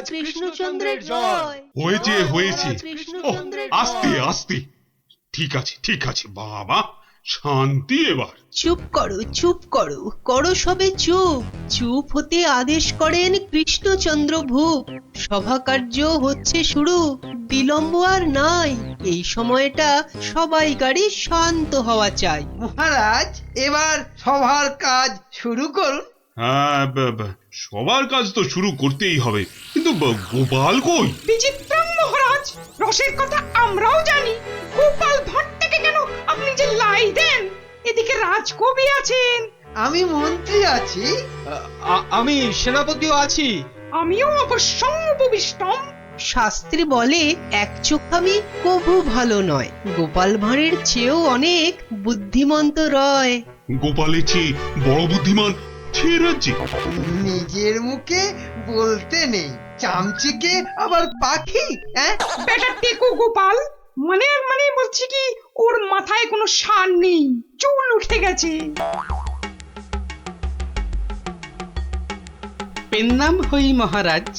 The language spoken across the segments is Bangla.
কৃষ্ণচন্দ্রের জয়। হয়েছে হয়েছে, কৃষ্ণচন্দ্রের আস্তে আস্তে, ঠিক আছে বাবা, শান্তি এবার। চুপ করো, করো সবে চুপ। চুপ হতে আদেশ করেন কৃষ্ণচন্দ্র ভূপ। সভা কার্য হচ্ছে শুরু, বিলম্ব আর নাই। এই সময়টা সবাইকারই শান্ত হওয়া চাই। মহারাজ, এবার সভার কাজ শুরু করুন। হ্যাঁ, সবার কাজ তো শুরু করতেই হবে, কিন্তু গোপাল কই? বিচিত্রম মহারাজ, রসের কথা আমরাও জানি। গোপাল ভাঁড়টাকে কেন আপনি যে লাই দেন? এদিকে রাজকবি আছেন, আমি মন্ত্রী আছি। আমি সেনাপতিও আছি। আমিও অবশ্যম উপবিষ্টম। শাস্ত্রে বলে এক চোখামি কভু ভালো নয়। গোপাল ভাঁড়ের চেয়েও অনেক বুদ্ধিমন্ত রয়। গোপালের চেয়ে বড় বুদ্ধিমান সে রাজ্যে? নিজের মুখে বলতে নেই, চামচিকে আবার পাখি। বেটা টেকো গোপাল, মানে মানে বলছি কি, ওর মাথায় কোনো সার নেই, চুল উঠে গেছে। পেন্নাম হই মহারাজ।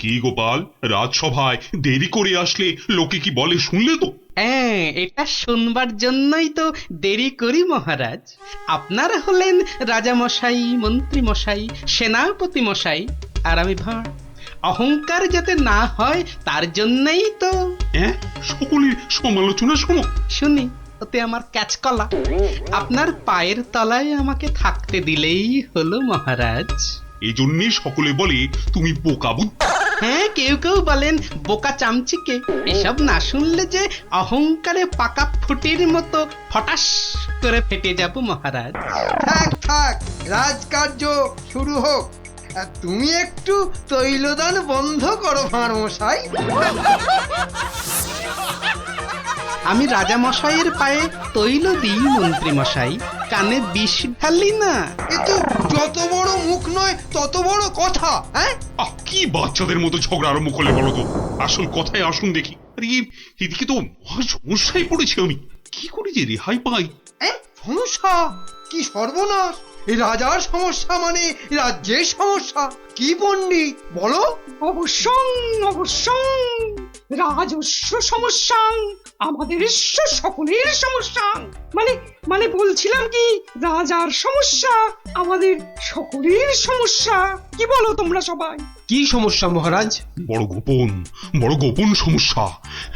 কি গোপাল, রাজসভায় দেরি করে আসলে লোকে কি বলে শুনলে তো? হ্যাঁ, এটা শুনবার জন্যই তো দেরি করি মহারাজ। আপনারা হলেন রাজামশাই, মন্ত্রী মশাই, সেনাপতি মশাই, আর আমি ভাঁড়। অহংকার যাতে না হয় তার জন্যই তো। হ্যাঁ, সকলের সমালোচনা শোনো। শুনি, ওতে আমার ক্যাচকলা। আপনার পায়ের তলায় আমাকে থাকতে দিলেই হলো মহারাজ। এই জন্যে সকলে বলে তুমি বোকা বুদ্ধি। হ্যাঁ, কেউ কেউ বলেন বোকা চামচিকে। এসব না শুনলে যে অহংকারে পাকা ফুটির মতো ফটাস করে ফেটে যাব মহারাজ। থাক, রাজকার্য শুরু হোক। আর তুমি একটু তৈলদান বন্ধ করো ভাঁড় মশাই। আমি রাজামশাইয়ের পায়ে তৈল দিই মন্ত্রী মশাই, কানে বিষ ঢালি না। কিন্তু যত বড় মুখ নয় তত বড় কথা। কি বাচ্চাদের মতো ঝগড়া আরম্ভ করলে বলো তো? আসল কথায় আসুন দেখি। আরে এদিকে তো মহা সমস্যায় পড়েছি আমি, কি করে যে রেহাই পাই? সমস্যা? কি সর্বনাশ! এই রাজার সমস্যা মানে রাজ্যের সমস্যা। কি পণ্ডিত বলো? অবশ্যং অবশ্যং, রাজস্ব সমস্যা, আমাদের সকলের সমস্যা। মানে মানে বলছিলাম কি, রাজার সমস্যা আমাদের সকলের সমস্যা। কি বলো তোমরা সবাই? কি সমস্যা মহারাজ? বড় গোপন সমস্যা।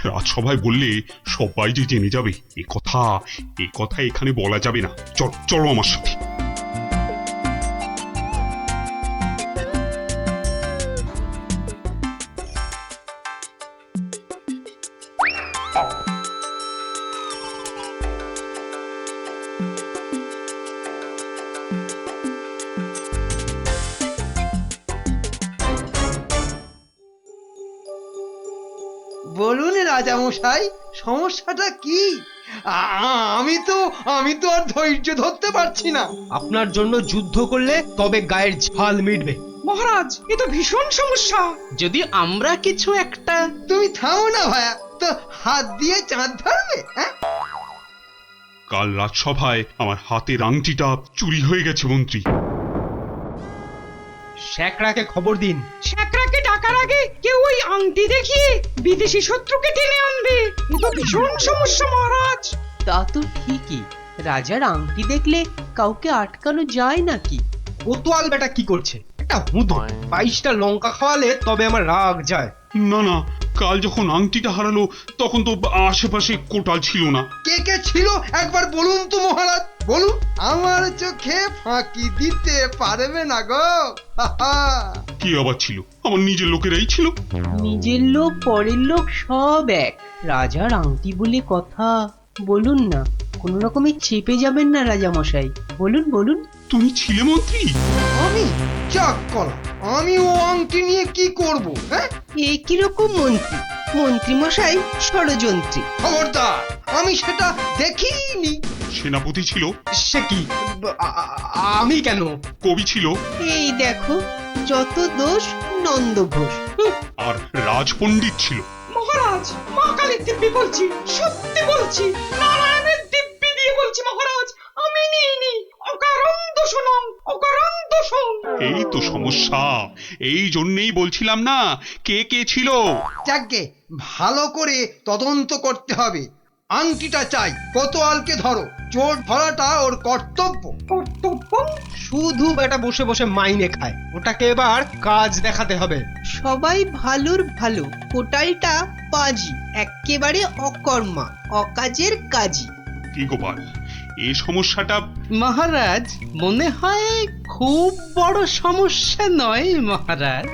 রাজসভায় বললে সবাই যে জেনে যাবে, এ কথা এখানে বলা যাবে না। চলো আমার সাথে। বলুন রাজামশাই, সমস্যাটা কি? আমি তো আর ধৈর্য ধরতে পারছি না। আপনার জন্য যুদ্ধ করলে তবে গায়ের ঝাল মিটবে। মহারাজ, এ তো ভীষণ সমস্যা। যদি আমরা কিছু একটা। তুমি থামো না ভায়া, তো হাত দিয়ে চাঁদ ধরবে? কাল রাজসভায় আমার হাতের আংটিটা চুরি হয়ে গেছে মন্ত্রী। শ্যাকরাকে খবর দিন। শ্যাকরাকে ডাকার আগে কেউ ওই আংটি দেখিয়ে বিদেশি শত্রুকে টেনে আনবে। এ তো ভীষণ সমস্যা মহারাজ। তা তো ঠিকই, রাজার আংটি দেখলে কাউকে আটকানো যায় নাকি? কোতোয়াল বেটা কি করছে? একটা হুঁদো 22টা লঙ্কা খাওয়ালে তবে আমার রাগ যায়। না, কাল যখন আংটিটা হারালো তখন তো আশেপাশে কোটাল ছিল না। কে ছিল একবার বলুন তো মহারাজ, বলুন। আমার চোখে ফাঁকি দিতে পারবে না গো। কি আবার ছিল? আমার নিজের লোকেরাই ছিল। নিজের লোক পরের লোক সব এক। রাজার আংটি বলে কথা, বলুন না, কোন রকমে চেপে যাবেন না রাজামশাই। বলুন। তুমি ছিলে মন্ত্রী? আমি চাক কলা, আমি ও আংটি নিয়ে কি করব? এ কিরকম মন্ত্রী? মন্ত্রী মশাই ষড়যন্ত্রী। খবরদার, আমি সেটা দেখিনি। সেনাপতি ছিল? সে কি? আমি কেন? কবি ছিল? এই দেখো, যত দোষ নন্দ ঘোষ। আর রাজপণ্ডিত ছিল? মহারাজ, মা কালীর দিব্যি বলছি, সত্যি বলছি, নারায়ণের দিব্যি দিয়ে বলছি মহারাজ, আমি নিইনি। অকারণ দোষণং, অকারণ দোষণ। এই তো সমস্যা, এই জন্যেই বলছিলাম না কে কে ছিল। যাকে ভালো করে তদন্ত করতে হবে। আংটিটা চাই, কোতোয়ালকে ধরো। চোর ধরাটা ওর কর্তব্য। কর্তব্য শুধু বেটা বসে বসে মাইনে খায়, ওটাকে এবার কাজ দেখাতে হবে। সবাই ভালোর ভালো, কোটালটা পাজি, এক্কেবারে অকর্মা, অকাজের কাজী। কি গোপাল, এই সমস্যাটা মহারাজ মনে হয় খুব বড় সমস্যা নয় মহারাজ।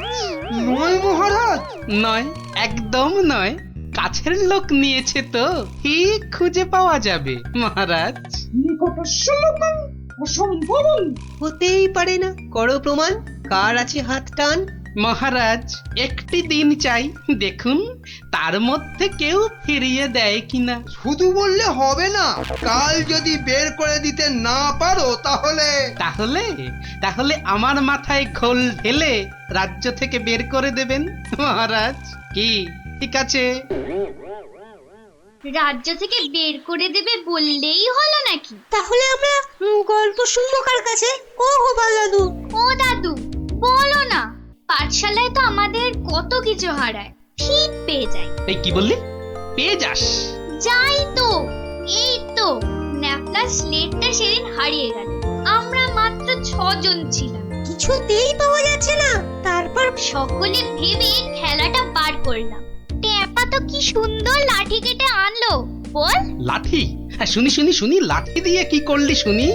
নয় মহারাজ? নয়, একদম নয়। কাছের লোক নিয়েছে তো ঠিক খুঁজে পাওয়া যাবে মহারাজ। নিকটস্য লোকং অসম্ভবং। হতেই পারে না, করো প্রমাণ। কার আছে হাত টান? মহারাজ একটি দিন চাই, দেখুন তার মধ্যে কেউ ফিরিয়ে দেয় কিনা। শুধু বললে হবে না, কাল যদি বের করে দিতে না পারো তাহলে তাহলে তাহলে আমার মাথায় খোল ঢেলে রাজ্য থেকে বের করে দেবেন মহারাজ। কি ঠিক আছে? রাজ্য থেকে বের করে দেবে বললেই হলো নাকি? তাহলে আমরা গল্প শুনবো কার কাছে? ও গোপাল দাদু, ও দাদু বলো না, পাঠশালায় তো আমাদের কত কিছু হারায়, ঠিক পেয়ে যাই। এই কি বললি? পেয়ে যাস? যাই তো, এই তো ন্যাপলা স্লেটটা সেদিন হারিয়ে গেল। আমরা মাত্র 6 জন ছিলাম, কিছুতেই পাওয়া যাচ্ছে না। তারপর সকলে ভেবে খেলাটা বার করলাম। ট্যাপা তো কি সুন্দর লাঠি কেটে আনলো, বল। লাঠি? হ্যাঁ, শুনি শুনি শুনি, লাঠি দিয়ে কি করলি শুনি?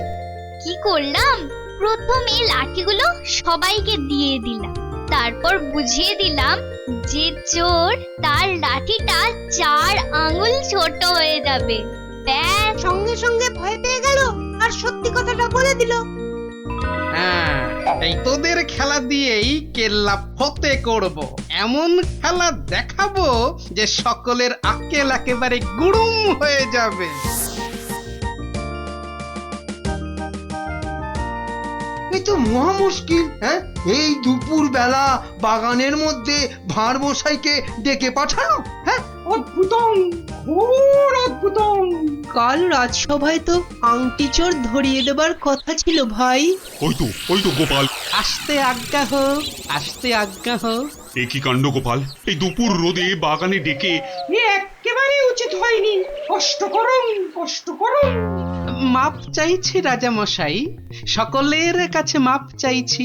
কি করলাম, প্রথমে লাঠিগুলো সবাইকে দিয়ে দিলাম, তারপর বুঝিয়ে দিলাম যে চোর তার লাঠিটা 4 আঙুল ছোট হয়ে যাবে। ব্যাস, সঙ্গে সঙ্গে ভয় পেয়ে গেল আর সত্যি কথাটা বলে দিল। হ্যাঁ, এই তোদের খেলা দিয়েই কেল্লা ফতে করব। এমন খেলা দেখাবো যে সকলের আক্কেল একেবারে গুড়ুম হয়ে যাবে। এই তো মহা মুশকিল। হ্যাঁ, এই দুপুর বেলা বাগানের মধ্যে ভাঁড় মশাইকে ডেকে পাঠানো। হ্যাঁ, অদ্ভুতং, ঘোর অদ্ভুতং। কাল রাজসভায় তো আংটি চোর ধরিয়ে দেবার কথা ছিল ভাই। ওই তো গোপাল। আসতে আজ্ঞা হোক, আসতে আজ্ঞা হোক। এ কি কাণ্ড গোপাল, এই দুপুর রোদে বাগানে ডেকে। এ একেবারে উচিত হয়নি। কষ্ট করুন, কষ্ট করুন। মাপ চাইছি রাজা মশাই, সকলের কাছে মাপ চাইছি।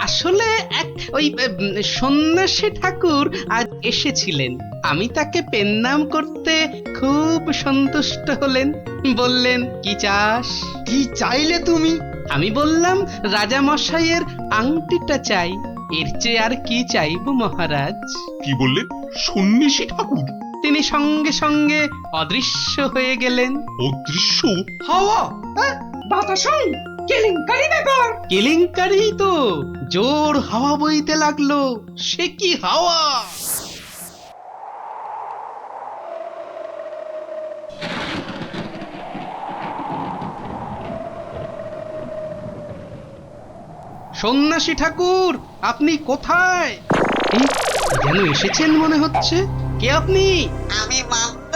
আসলে এক ওই সন্ন্যাসী ঠাকুর আজ এসেছিলেন, আমি তাকে পেন্নাম করতে খুব সন্তুষ্ট হলেন। বললেন কি চাস? কি চাইলে তুমি? আমি বললাম রাজা মশাইয়ের আংটিটা চাই। এর চেয়ে আর কি চাইব মহারাজ? কি বললে? সন্ন্যাসী ঠাকুর? তিনি সঙ্গে সঙ্গে অদৃশ্য হয়ে গেলেন। অদৃশ্য? হাওয়া? হ্যাঁ, বাতাসং, কেলেঙ্কারি ব্যাপার। কেলেঙ্কারি তো, জোর হাওয়া বইতে লাগলো। সে কি হাওয়া! সন্ন্যাসী ঠাকুর, আপনি কোথায়? এই, যেন এসেছেন মনে হচ্ছে। কে আপনি? আমি মামদ।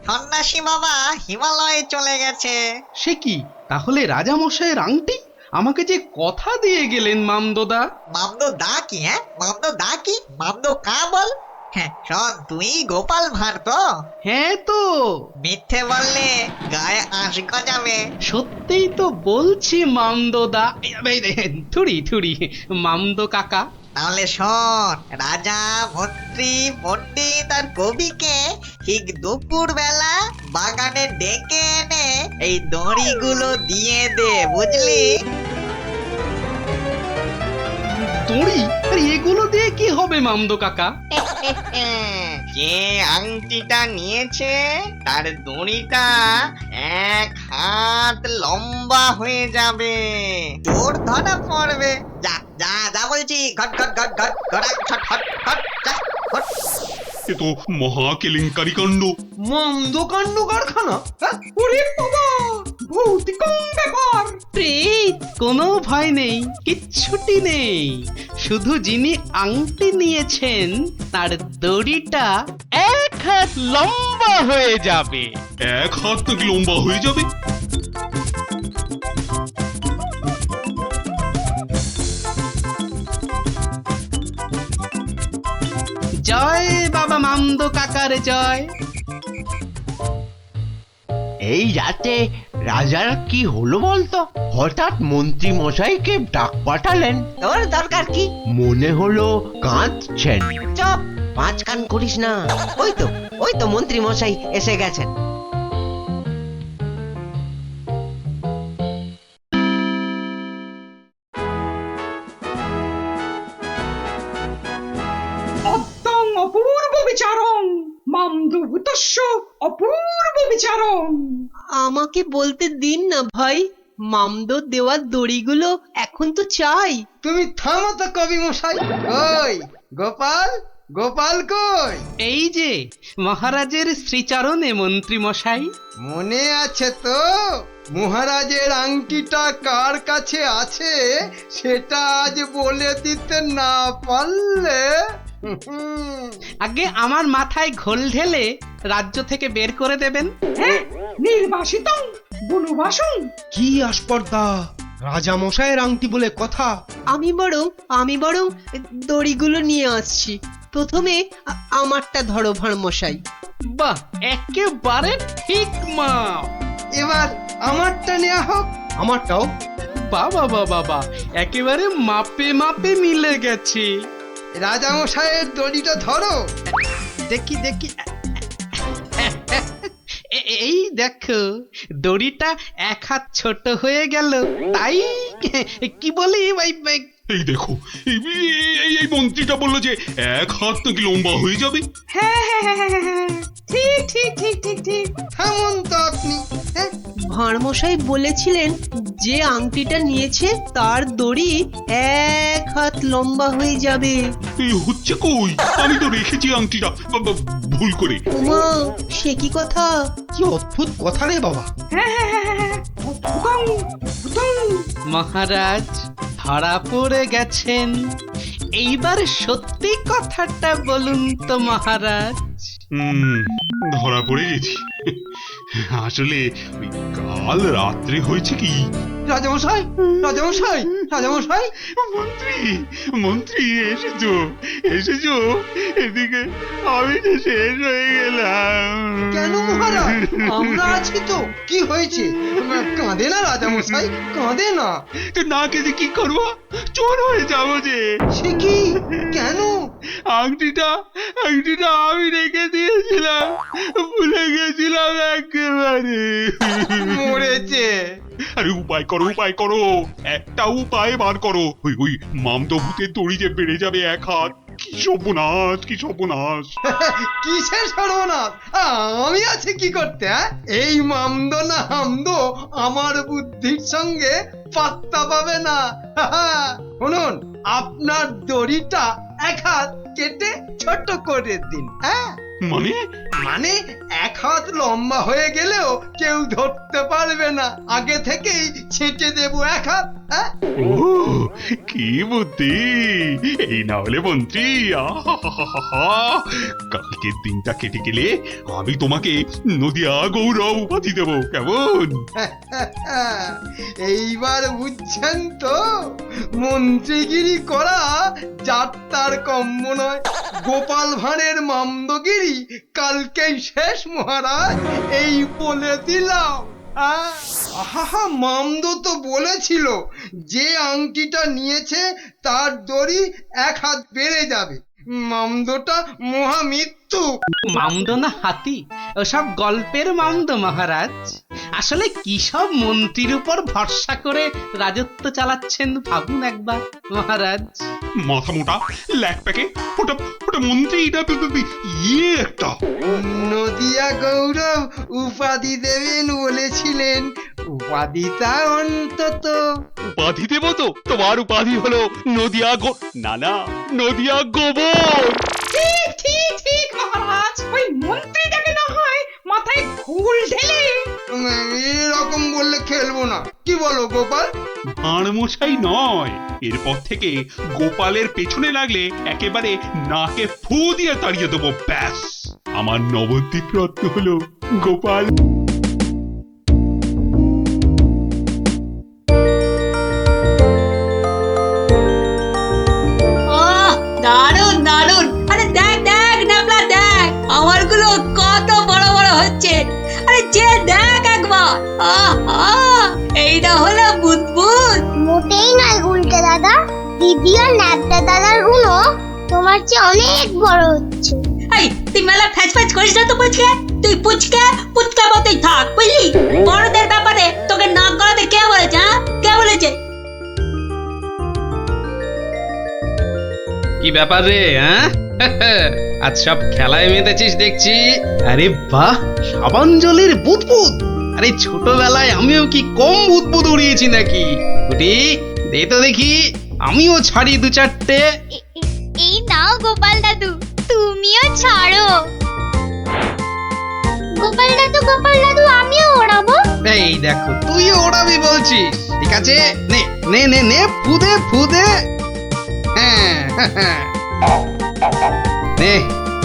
সন্ন্যাসী বাবা হিমালয়ে চলে গেছে। সে কি, তাহলে রাজা মশাইয়ের আংটি? আমাকে যে কথা দিয়ে গেলেন মামদোদা। মামদ দা কি? হ্যাঁ, মামদ দা কি? মামদ কা বল? হ্যাঁ শোন, তুই গোপাল ভাঁড় তো? হ্যাঁ তো, মিথ্যে বললে গায়ে আঁশ গজাবে। সত্যিই তো বলছি মামদোদা। থুড়ি থুড়ি, মামদো কাকা। তাহলে শোন, রাজা মন্ত্রী পণ্ডিত আর কবিকে ঠিক দুপুর বেলা বাগানে ডেকে এনে এই দড়িগুলো দিয়ে দে, বুঝলি? দড়ি? আরে এগুলো দিয়ে কি হবে মামদো কাকা? যে আংটিটা নিয়েছে তার দড়িটা 1 হাত লম্বা হয়ে যাবে। তোর ধরা পড়বে। যা যা যা বলছি, ঘট ঘট ঘট ঘট ঘটা ছট ফট ফট যা ফট। এ তো মহা কেলেঙ্কারি কাণ্ড। মন্দকাণ্ড কারখানা। হ্যাঁ, ওরে বাবা, ভৌতিকং ব্যাপার। প্রেত, কোনো ভয় নেই, কিচ্ছুটি নেই। শুধু যিনি আংটি নিয়েছেন তার দড়িটা 1 হাত লম্বা হয়ে যাবে। 1 হাত নাকি লম্বা হয়ে যাবে? জয় বাবা মামদো কাকার জয়। এই রাতে রাজার কি হলো বলতো? হঠাৎ মন্ত্রী মশাইকে ডাক পাঠালেন। তোর দরকার কি? মনে হলো কাঁদছেন। চপ, পাঁচ কান করিস না। ওই তো মন্ত্রী মশাই এসে গেছেন। অদ্যং অপূর্ব বিচারং মামদভূতস্য অপূর্ব বিচারং। আমাকে বলতে দিন না ভাই, মামদো দেওয়ার দড়িগুলো এখন তো চাই। তুমি থামো তো কবি মশাই। কই গোপাল, গোপাল কই? এই যে মহারাজের শ্রীচরণে মন্ত্রী মশাই। মনে আছে তো মহারাজের আংটিটা কার কাছে আছে সেটা আজ বলে দিতে না পারলে আগে আমার মাথায় ঘোল ঢেলে রাজ্য থেকে বের করে দেবেন। হ্যাঁ, নির্বাসিতং বনবাসং। কি আস্পর্ধা! রাজা মশাইয়ের আংটি বলে কথা। আমি বরং দড়িগুলো নিয়ে আসছি। প্রথমে আমারটা ধরো ভাঁড় মশাই। বাহ, একেবারে ঠিক মা। এবার আমারটা নেওয়া হোক। আমারটাও। বাবা বাবা, একেবারে মাপে মাপে মিলে গেছে। রাজামশাইয়ের দড়িটা ধরো। দেখি এই দেখো, দড়িটা এক হাত ছোট হয়ে গেল। তাই কি বলি এই দেখো, এই মন্ত্রীটা বললো যে এক হাত নাকি লম্বা হয়ে যাবে। হ্যাঁ হ্যাঁ হ্যাঁ হ্যাঁ হ্যাঁ, ঠিক ঠিক ঠিক ঠিক ঠিক। থামুন তো আপনি। ভাঁড় মশাই বলেছিলেন যে আংটিটা নিয়েছে তার দড়ি এক হাত লম্বা হয়ে যাবে। এই হচ্ছে কই? আমি তো রেখেছি আংটিটা ভুল করে। ওমা, সে কি কথা! কি অদ্ভুত কথা রে বাবা। হ্যাঁ হ্যাঁ হ্যাঁ হ্যাঁ, ভুতং, ভুতং। মহারাজ ধরা পড়ে গেছেন। এইবার সত্যি কথাটা বলুন তো মহারাজ। ধরা পড়ে গেছি। আসলে ওই কাল রাত্রে হয়েছে কি, রাজামশাই, রাজামশাই, রাজামশাই। মন্ত্রী এসেছো এদিকে। আমি তো শেষ হয়ে গেলাম। কেন মহারাজ? আমরা আছি তো। কি হয়েছে? কাঁদে না রাজামশাই, কাঁদে না। তো না কেঁদে কি করবো? চোর হয়ে যাবো যে। সে কি? কেন? আংটিটা আমি রেখে দিয়েছিলাম, ভুলে গেছিলাম একেবারে। মরেছে। আরে উপায় করো, একটা উপায় বার করো। ওই মামদো ভূতের দড়ি যে বেড়ে যাবে এক হাত। কি সর্বনাশ! কিসের সর্বনাশ? আমি আছি কি করতে? এই মামদো না হামদো আমার বুদ্ধির সঙ্গে পাত্তা পাবে না। শুনুন, আপনার দড়িটা এক হাত কেটে ছোট করে দিন। হ্যাঁ, মানে এক হাত লম্বা হয়ে গেলেও কেউ ধরতে পারবে না। আগে থেকেই ছেঁটে দেবো এক হাত। হ্যাঁ, কি বুদ্ধি! এই না হলে মন্ত্রী, কালকের দিনটা কেটে গেলে আমি তোমাকে নদিয়া গৌরব উপাধি দেবো, কেমন? এইবার বুঝছেন তো, মন্ত্রীগিরি করা যাত্রার কম্য নয়। গোপাল ভাঁড়ের মামদগিরি কালকেই শেষ মহারাজ, এই বলে দিলাম। আহা, মামদো তো বলেছিল যে আংটিটা নিয়েছে তার দড়ি এক হাত বেড়ে যাবে। মামদোটা মহামৃত্যু। মামদো না হাতি, ওসব গল্পের মামদো মহারাজ। আসলে কি সব মন্ত্রীর উপর ভরসা করে রাজত্ব চালাচ্ছেন ভাবুন একবার মহারাজ। মাথা মোটা ল্যাক প্যাকে ওটা মন্ত্রী ইয়ে একটা। নদিয়া গৌরব উপাধি দেবেন বলেছিলেন, উপাধিটা অন্তত। উপাধি দেব তো? তোমার উপাধি হলো নদিয়া নদিয়া গোবর। ঠিক ঠিক ঠিক মহারাজ, ওই মন্ত্রীটাকে না হয় মাথায় ঘুল ঢেলে। এরকম বললে খেলবো না। কি বলো গোপাল? ভাঁড় মশাই নয়, এরপর থেকে গোপালের পেছনে লাগলে একেবারে নাকে ফু দিয়ে তাড়িয়ে দেবো। ব্যাস, আমার নবদ্বীপ রত্ন হলো গোপাল। দারুণ দারুণ! আরে দেখ দেখ, হচ্ছে। আরে যে দেখ একবার, আহা, এইটা হলো বুদবুদ। মোটেই নয় গুলটে দাদা, দিদি আর ন্যাপটা দাদার গুলো তোমার চেয়ে অনেক বড় হচ্ছে। এই তুই মেলা ফ্যাচ ফ্যাচ করিস না তো পুচকে, তুই পুচকে পুচকা মতোই থাক বুঝলি। বড়দের ব্যাপারে তোকে নাক গলাতে কে বলেছে? হ্যাঁ, কে বলেছে? কি ব্যাপার রে? হ্যাঁ আজ সব খেলায় মেতেছিস দেখছি। আরে বাহ, সাবাঞ্জলির বুদবুদ। আরে ছোটবেলায় আমিও কি কম বুদবুদ উড়িয়েছি নাকি? কুটি দে তো দেখি, আমিও ছাড়ি দু চারটে। এই নাও গোপাল দাদু, তুমিও ছাড়ো। গোপাল দাদু আমিও ওড়াবো। এই দেখো, তুইও ওড়াবি বলছিস? ঠিক আছে, নে নে নে নে, ফুদে ফুদে। হ্যাঁ নে,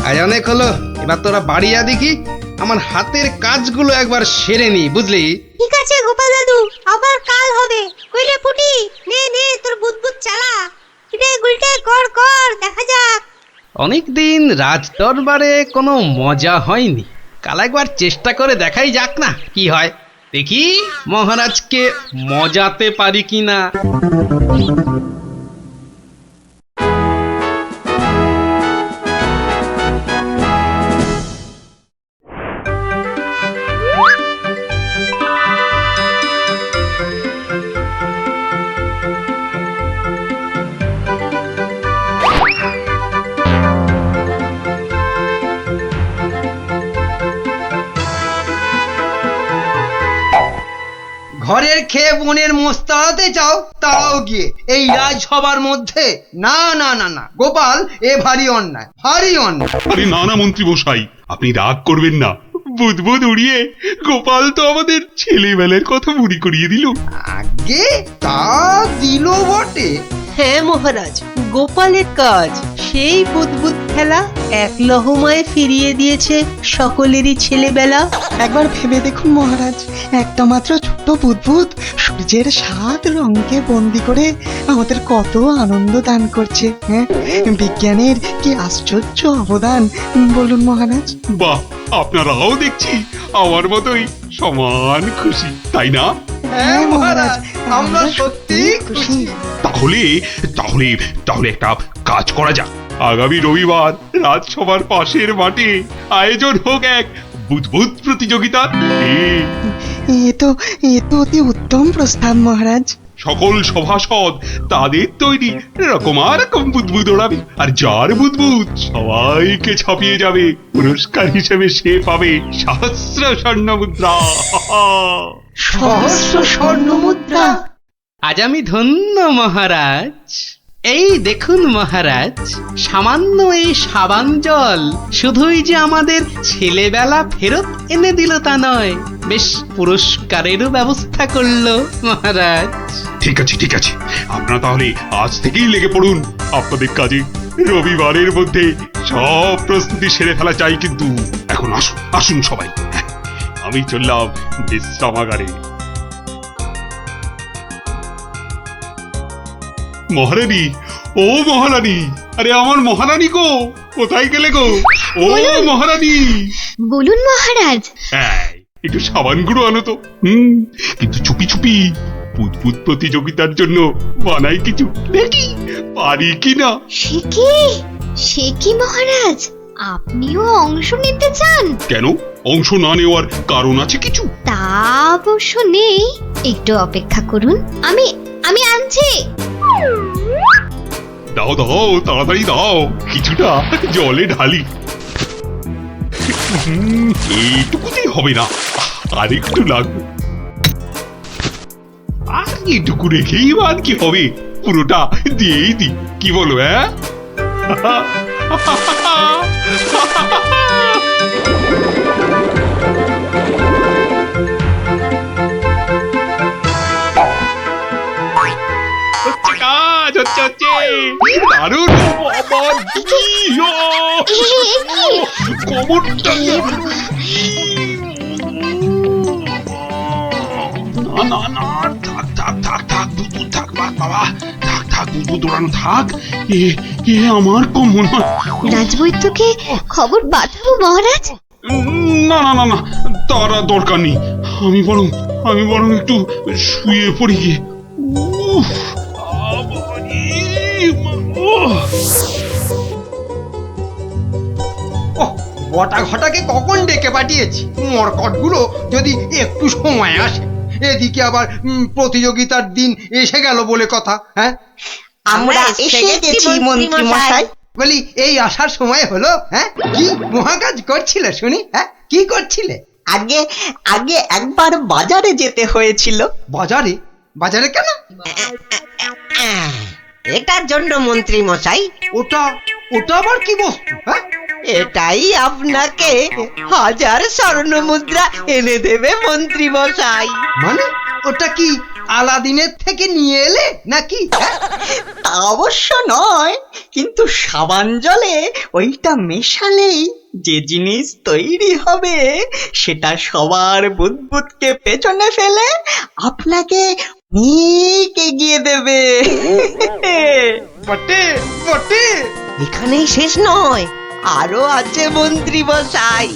আজ অনেক হলো, এবার তোরা বাড়ি যা দেখি, আমার হাতের কাজগুলো একবার সেরে নি, বুঝলি? ঠিক আছে গোপাল দাদু, আবার কাল হবে। কইলে ফুটি, নে নে তোর বুদবুদ চালা। কিরে গুলটে, কর কর, দেখা যাক। অনেকদিন রাজ দরবারে কোনো মজা হয়নি, কাল একবার চেষ্টা করে দেখাই যাক না কি হয়। দেখি মহারাজকে মজাতে পারি কিনা। ঘরের খেয়ে বনের মোষ তাড়াতে চাও, তাড়াও গিয়ে। এই রাজসভার মধ্যে না না না না, গোপাল, এ ভারী অন্যায়, ভারী অন্যায়। আরে না না মন্ত্রী মশাই, আপনি রাগ করবেন না। বুদবুদ উড়িয়ে গোপাল তো আমাদের ছেলেবেলার কথা মনে করিয়ে দিল। আগে তা দিল বটে। হ্যাঁ মহারাজ, গোপালের কাজ সেই বুদবুদ খেলা এক লহমায় ফিরিয়ে দিয়েছে সকলেরই ছেলেবেলা। একবার ভেবে দেখুন মহারাজ, একটা মাত্র ছোট্ট বুদবুদ সূর্যের 7 রঙকে বন্দি করে আমাদের কত আনন্দ দান করছে। হ্যাঁ, বিজ্ঞানের কি আশ্চর্য অবদান বলুন মহারাজ। বাহ, আপনারাও দেখছি আমার মতোই সমান খুশি, তাই না? হ্যাঁ মহারাজ, আমরা সত্যি খুশি। তাহলে তাহলে তাহলে একটা কাজ করা যাক। আগামী রবিবার রাজসভার পাশের মাঠে আয়োজন হোক এক বুদবুদ প্রতিযোগিতা। এ তো অতি উত্তম প্রস্তাব মহারাজ। সকল সভাসদ তাদের তৈরি রকমারকম বুদবুদ ওড়াবে, আর যার বুদবুদ সবাইকে ছাপিয়ে যাবে, পুরস্কার হিসেবে সে পাবে সহস্র স্বর্ণ মুদ্রা। সহস্র স্বর্ণ মুদ্রা? আজ আমি ধন্য মহারাজ। এই দেখুন মহারাজ, সামান্য এই সাবান জল শুধুই যে আমাদের ছেলেবেলা ফেরত এনে দিল তা নয়, বেশ পুরস্কারেরও ব্যবস্থা করলো মহারাজ। ঠিক আছে ঠিক আছে, আপনারা তাহলে আজ থেকেই লেগে পড়ুন আপনাদের কাজে। রবিবারের মধ্যে সব প্রস্তুতি সেরে ফেলা চাই, কিন্তু এখন আসুন আসুন সবাই, আমি চললাম বিশ্রামাগারে। মহারানী, ও মহারানী, আরে আমার মহারানী গো, কোথায় গেলে গো? ও মহারানী। বলুন মহারাজ। একটু সাবান গুঁড়ো আনো তো। কিন্তু চুপি চুপি, বুদবুদ প্রতিযোগিতার জন্য বানাই কিছু, দেখি পারি কিনা। সে কি মহারাজ, আপনিও অংশ নিতে চান? কেন, অংশ না নেওয়ার কারণ আছে কিছু? তা অবশ্য নেই, একটু অপেক্ষা করুন, আমি আনছি। দাও দাও, তাড়াতাড়ি দাও, কিছুটা জলে ঢালি। এইটুকুতেই হবে না, আর একটু লাগবে। আর এইটুকু রেখেই আর কি হবে, পুরোটা দিয়েই দি, কি বলো? হ্যাঁ কাজ হচ্ছে, দারুণ। কবরটা না না না, থাক থাক থাক থাক, বুদবুদ থাক, বাবা থাক থাক, বুদবুদ দৌড়ানো থাক। এ আমার কম মনে হয়। রাজবৈদ্যকে খবর পাঠাবো মহারাজ? না না না না, তার আর দরকার নেই। আমি বরং একটু শুয়ে পড়ি গিয়ে। উফ, বাবারে, উহ। বটা ঘটাকে কখন ডেকে পাঠিয়েছি, মরকটগুলো যদি একটু সময় আসে। এদিকে আবার প্রতিযোগিতার দিন এসে গেল বলে কথা। হ্যাঁ, আমরা এসে গেছি মন্ত্রী মশাই। বলি এই আসার সময় হলো? হ্যাঁ, কি মহাকাজ করছিলে শুনি? হ্যাঁ, কি করছিলে? আগে আগে একবার বাজারে যেতে হয়েছিল। বাজারে? বাজারে কেন? এটার জন্য মন্ত্রী মশাই। ওটা ওটা আবার কি বস্তু? হ্যাঁ, এটাই আপনাকে 1000 স্বর্ণ মুদ্রা এনে দেবে মন্ত্রী মশাই। মানে ওটা কি আলাদিনের থেকে নিয়ে এলে নাকি? হ্যাঁ? তা অবশ্য নয়, কিন্তু সাবান জলে ওইটা মেশালেই যে জিনিস তৈরি হবে সেটা সবার বুদবুদকে পেছনে ফেলে আপনাকে অনেক এগিয়ে দেবে। বটে বটে। এখানেই শেষ নয়, আরো আছে মন্ত্রী মশাই।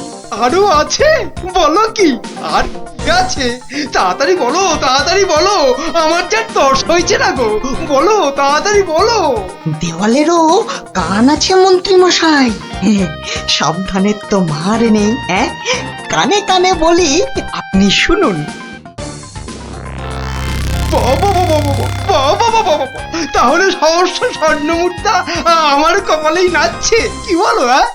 আরো আছে? বলো কি আর কি আছে? তাড়াতাড়ি বলো, তাড়াতাড়ি বলো, আমার যা তর্স হয়েছে না গো। বলো, তাড়াতাড়ি বলো। দেওয়ালেরও কান আছে মন্ত্রী মশাই। সাবধানে তো মার নেই। কানে কানে বলি, আপনি শুনুন। তাহলে সহস্র স্বর্ণ মুদ্রা আমার কপালেই নাচছে, কি বলো? হ্যাঁ,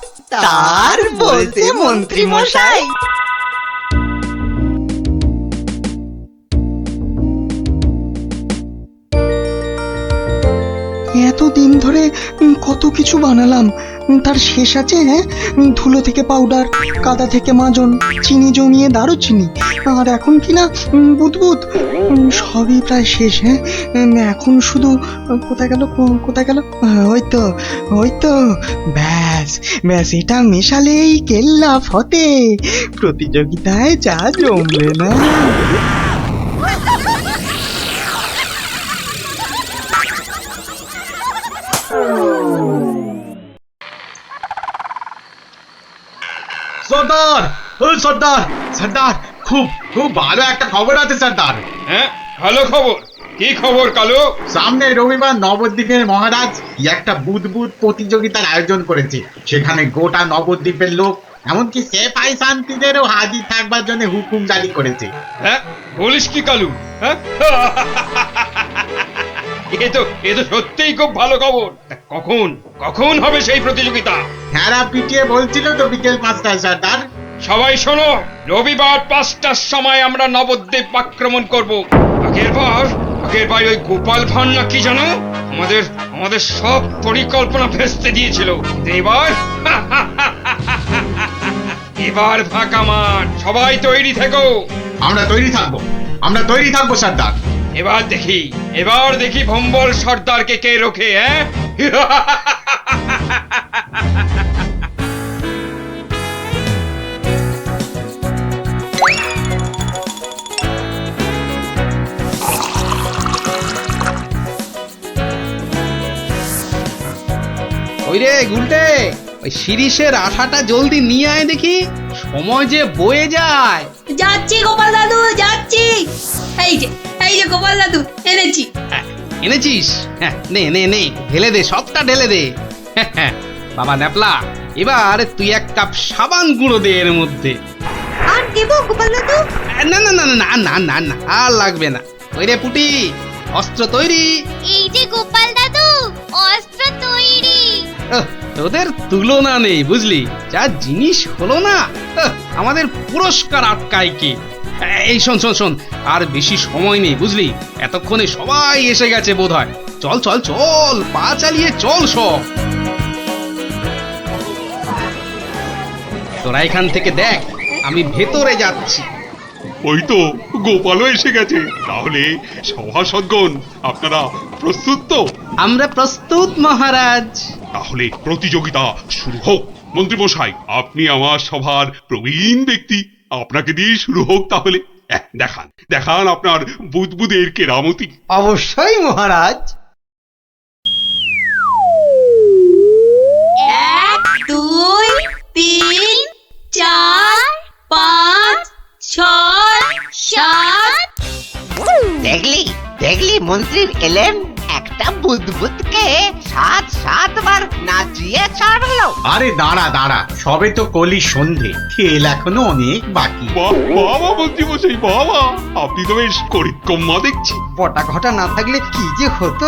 তার বলতে মন্ত্রী মশাই। এতদিন ধরে কত কিছু বানালাম, তার শেষ আছে? হ্যাঁ, ধুলো থেকে পাউডার, কাদা থেকে মাজন, চিনি জমিয়ে দারুচিনি, আর এখন কিনা বুদবুদ। সবই প্রায় শেষ। হ্যাঁ, এখন শুধু কোথায় গেল, কোথায় গেল? ওই তো ব্যাস ব্যাস, এটা মেশালেই কেল্লা ফতে। প্রতিযোগিতায় যা জমবে না। সর্দার, ও সর্দার, সর্দার, খুব খুব ভালো একটা খবর আছে সর্দার। হ্যাঁ, ভালো খবর? কি খবর কালু? সামনে রবিবার নবদ্বীপের মহারাজ কি একটা বুদবুদ প্রতিযোগিতার আয়োজন করেছে। সেখানে গোটা নবদ্বীপের লোক, এমনকি সেফাই শান্তিদেরও হাজির থাকবার জন্য হুকুম জারি করেছে। হ্যাঁ, বলিস কি কালু? হ্যাঁ, এ তো সত্যিই খুব ভালো খবর। তা কখন কখন হবে সেই প্রতিযোগিতা? হ্যাঁ, পিটিয়ে বলছিল তো বিকেল 5টায় সর্দার। সবাই শোনো, রবিবার 5টার সময় আমরা নবদ্বীপ আক্রমণ করব। আগের বার ওই গোপাল ভাঁড় না কি জানো, আমাদের সব পরিকল্পনা ভেস্তে দিয়েছিল। এবার ফাঁকা মাঠ, সবাই তৈরি থেকো। আমরা তৈরি থাকবো সর্দার। এবার দেখি ভম্বল সর্দারকে কে রোখে। হ্যাঁ, ওই রে গুলটে, ওই শিরিষের আঠাটা জলদি নিয়ে আয় দেখি, সময় যে বয়ে যায়। যাচ্ছি গোপাল দাদু, যাচ্ছি। এই যে গোপাল দাদু, এনেছি। এনেছিস? হ্যাঁ, নে নে নে, ঢেলে দে, সবটা ঢেলে দে। বাবা ন্যাপলা, এবার তুই 1 কাপ সাবান গুঁড়ো দে এর মধ্যে। আর দেবো গোপাল দাদু? না না না না না না না, আর লাগবে না। ওই রে পুটি, অস্ত্র তৈরি? এই যে গোপাল দাদু, অস্ত্র তৈরি। তোদের তুলনা নেই বুঝলি, যা জিনিস হলো না। আমাদের পুরস্কার আটকায় কি? এই শোন শোন শোন, আর বেশি সময় নেই বুঝলি, এতক্ষণে সবাই এসে গেছে বোধহয়। চল চল চল, পা চালিয়ে চল সব। তোরা এখান থেকে দেখ, আমি ভেতরে যাচ্ছি। ওই তো গোপালও এসে গেছে। তাহলে সভাসদগণ, আপনারা প্রস্তুত তো? আমরা প্রস্তুত মহারাজ। তাহলে প্রতিযোগিতা শুরু হোক। মন্ত্রী মশাই, আপনি আমার সভার প্রবীণ ব্যক্তি, আপনাকে দিয়ে শুরু হোক তাহলে। দেখান আপনার বুদবুদের কেরামতি। অবশ্যই মহারাজ। 1 2 3 4 মন্ত্রী এলেন একটা বুদবুদকে 7-7 নাচিয়ে ছাড়লো। আরে দাঁড়া দাঁড়া, সবে তো কলি সন্ধে, খেল এখনো অনেক বাকি। বাবা মন্ত্রী মশাই, বাবা আপনি তো বেশ করিতকম্মা দেখছি। বটা ঘটা না থাকলে কি যে হতো,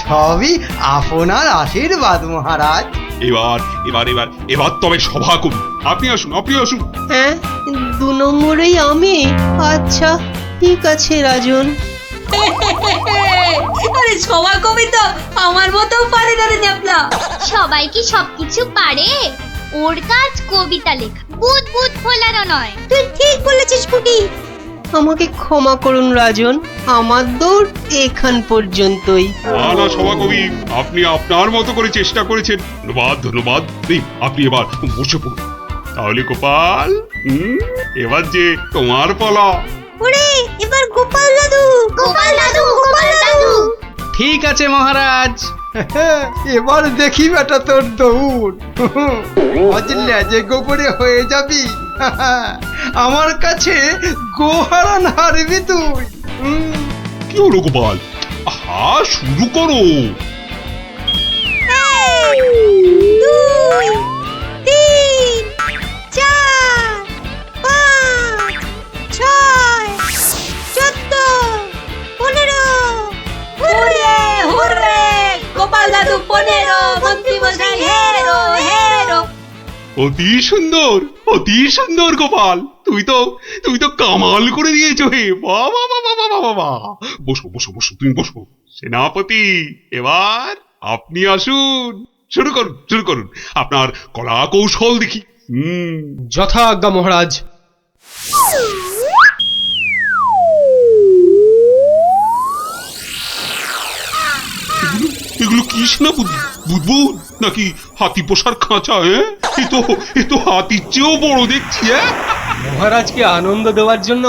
সবই আপনার আশীর্বাদ মহারাজ। এবার এবার এবার এবার তবে সভা করি। আপনি আসুন, আপনি আসুন। হ্যাঁ, 2 নম্বরেই আমি। আচ্ছা ঠিক আছে রাজন। আরে সবার কবি তো আমার মতো পারে না রে ন্যাপলা। সবাই কি সবকিছু পারে? ওর কাজ কবিতা লেখা, বুদ বুদ ফোলানো নয়। তুই ঠিক বলেছিস পুটি। আমাকে ক্ষমা করুন রাজন, আমার দৌড় এখান পর্যন্তই। না না সভাকবি, আপনি আপনার মতো করে চেষ্টা করেছেন, ধন্যবাদ ধন্যবাদ। আপনি এবার বসে পড়ুন। তাহলে গোপাল, এবার যে তোমার পালা। ওরে এবার গোপাল দাদু, গোপাল দাদু, গোপাল দাদু। ঠিক আছে মহারাজ। এবার দেখি বেটা তোর দৌড়। আজ লেজে গোবরে হয়ে যাবি, আমার কাছে গোহারান হারবি তুই। কি হলো গোপাল? আহা, শুরু করো। 2, 3, 4, 5, 6, 14, 15। হুররে হুররে, গোপাল দাদু 15, মন্ত্রী মশাই হেরো হেরো। অতি সুন্দর, অতি সুন্দর গোপাল, তুমি তো কামাল করে দিয়েছো হে। বাবা বাবা বাবা বাবা, বসো বসো বসো, তুমি বসো। সেনাপতি, এবার আপনি আসুন, শুরু করুন শুরু করুন আপনার কলা কৌশল দেখি। যথাজ্ঞা মহারাজ। এগুলো কি সেনাপতি? বুদবুদ নাকি হাতি পোষার খাঁচা? এ তো হাতির চেয়েও বড় দেখছি। মহারাজকে আনন্দ দেওয়ার জন্য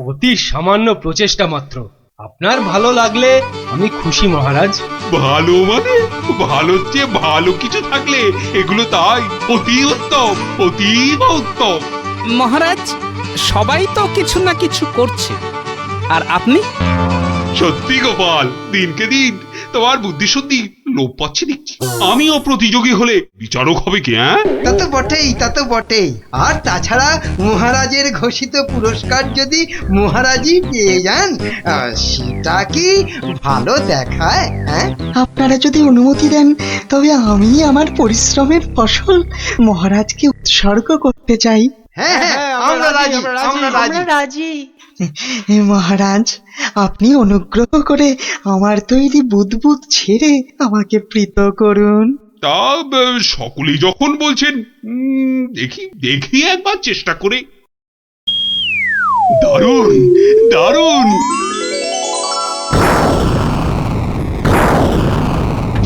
অতি সামান্য প্রচেষ্টা মাত্র। আপনার ভালো লাগলে আমি খুশি মহারাজ। ভালো মানে? ভালোর চেয়ে ভালো কিছু থাকলে এগুলো তাই অতি উত্তম, অতীব উত্তম। মহারাজ, সবাই তো কিছু না কিছু করছে, আর আপনি? সত্যি গোপাল, দিনকে দিন তোমার বুদ্ধি শুদ্ধি লোপ পাচ্ছে দেখছি। আমিও প্রতিযোগী হলে বিচারক হবে কি? তা তো বটেই, তা তো বটেই। আর তাছাড়া মহারাজের ঘোষিত পুরস্কার যদি মহারাজই পেয়ে যান, সেটা কি ভালো দেখায়? আপনারা যদি অনুমতি দেন তবে আমি আমার পরিশ্রমের ফসল মহারাজকে উৎসর্গ করতে চাই। হ্যাঁ হ্যাঁ, আমরা রাজি, আমরা রাজি। মহারাজ, আপনি অনুগ্রহ করে আমার তৈরি বুদবুদ ছেড়ে আমাকে প্রীত করুন। তা সকলেই যখন বলছেন, দেখি দেখি একবার চেষ্টা করে। দারুণ দারুণ।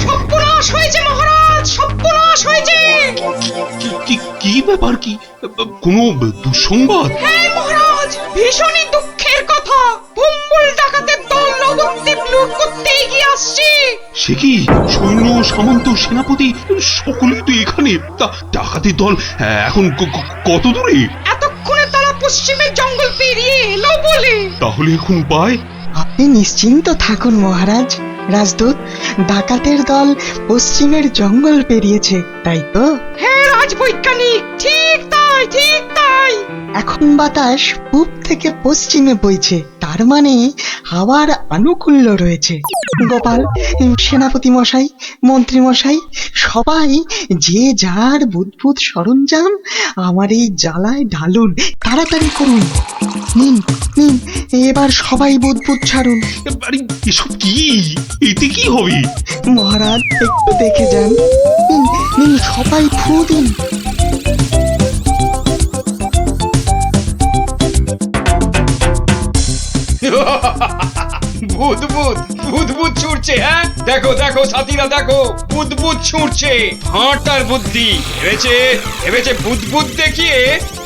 সর্বনাশ হয়েছে মহারাজ, সর্বনাশ হয়েছে। কি ব্যাপার? কি কোনো দুঃসংবাদ? হ্যাঁ মহারাজ, ভীষণই দুঃখের কথা। ভুম্বুল ডাকাতের দল নবদ্বীপ লুট করতে এগিয়ে আসছে। সে কি? সৈন্য সামন্ত সেনাপতি সকলেই তো এখানে। তা ডাকাতের দল এখন কত দূরে? এতক্ষণে তারা পশ্চিমের জঙ্গল পেরিয়ে এলো বলে। তাহলে এখন উপায়? আপনি নিশ্চিন্ত থাকুন মহারাজ। রাজদূত, ডাকাতের দল পশ্চিমের জঙ্গল পেরিয়েছে, তাই তো? হ্যাঁ রাজবৈজ্ঞানিক, ঠিক তাই, ঠিক তাই। এখন বাতাস পূব থেকে পশ্চিমে বইছে, তার মানে হাওয়ার আনুকূল্য রয়েছে। গোপাল, সেনাপতি মশাই, মন্ত্রী মশাই, সবাই যে যার বুদবুদ সরঞ্জাম আমার এই জ্বালায় ঢালুন, তাড়াতাড়ি করুন। নিন নিন, এবার সবাই বুদবুদ ছাড়ুন। এসব কি? এতে কি হবে? মহারাজ একটু দেখে যান। নিন নিন, সবাই ফু দিন। বুদবুদ বুদবুদ ছুটছে। হ্যাঁ দেখো দেখো সাথীরা, দেখো বুদবুদ ছুটছে। হাঁটার বুদ্ধি ভেবেছে, ভেবেছে বুদবুদ দেখিয়ে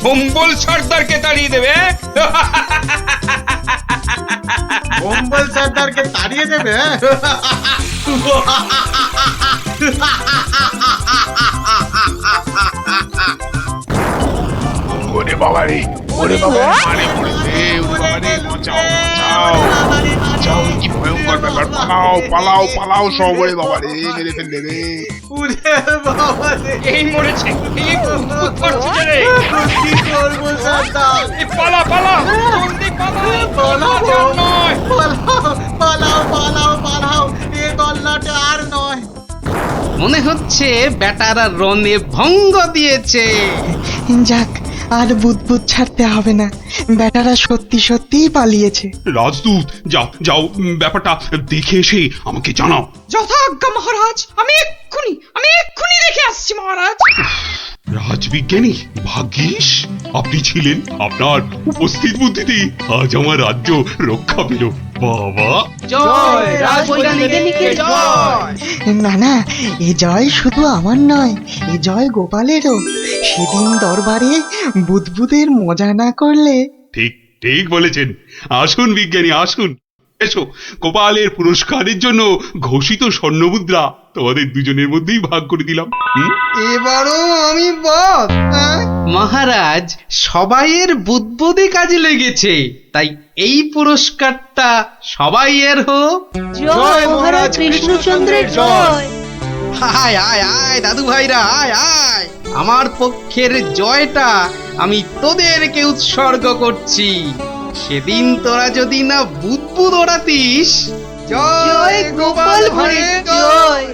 ভম্বল সর্দারকে তাড়িয়ে দেবে। ভম্বল সর্দারকে তাড়িয়ে দেবে? ওরে বাবা রে, ওরে বাবা, মারে পড়েছে, ওরে বাবা রে, বাঁচাও বাঁচাও। বাঁচাও কি ভয়ঙ্কর ব্যাপার, পালাও পালাও পালাও সব, ওরে বাবা রে মেরে ফেললে রে। উরে বাবা রে, এই মরেছে, এই বুদবুদ করছে রে। কি করবো সর্দার? এই পালা পালা, জলদি পালা, পালাও, আর নয়। পালাও পালাও পালাও, এ গল্লাটা আর নয়। মনে হচ্ছে বেটারা রনে ভঙ্গ দিয়েছে। যাক, আর বুদবুদ ছাড়তে হবে না, বেটারা সত্যি সত্যিই পালিয়েছে। রাজদূত যাও যাও, ব্যাপারটা দেখে এসে আমাকে জানাও। যথাজ্ঞা মহারাজ, আমি এক্ষুনি দেখে আসছি মহারাজ। রাজবিজ্ঞানী, ভাগ্যিস আপনি ছিলেন, আপনার উপস্থিত বুদ্ধিতেই আজ আমার রাজ্য রক্ষা পেল। বাবা জয় রাজবৈজ্ঞানিকের জয়। না না, এ জয় শুধু আমার নয়, এ জয় গোপালেরও। সেদিন দরবারে বুদবুদের মজা না করলে। ঠিক ঠিক বলেছেন। আসুন বিজ্ঞানী আসুন, এসো। গোপালের পুরস্কারের জন্য ঘোষিত স্বর্ণমুদ্রা তোমাদের দুজনের মধ্যেই ভাগ করে দিলাম। এবারও আমি বাদ। মহারাজ, সবাইয়ের বুদ্বুদে কাজে লেগেছে, তাই এই পুরস্কারটা সবাইয়ের হোক। জয় মহারাজ কৃষ্ণচন্দ্রের জয়। আয় আয় আয় দাদু ভাইরা, আয় আয়। আমার পক্ষের জয়টা আমি তোদেরকে উৎসর্গ করছি। সেদিন তোরা যদি না বুদবুদ ওড়াতিস। জয় গোপাল ভাঁড়ের জয়।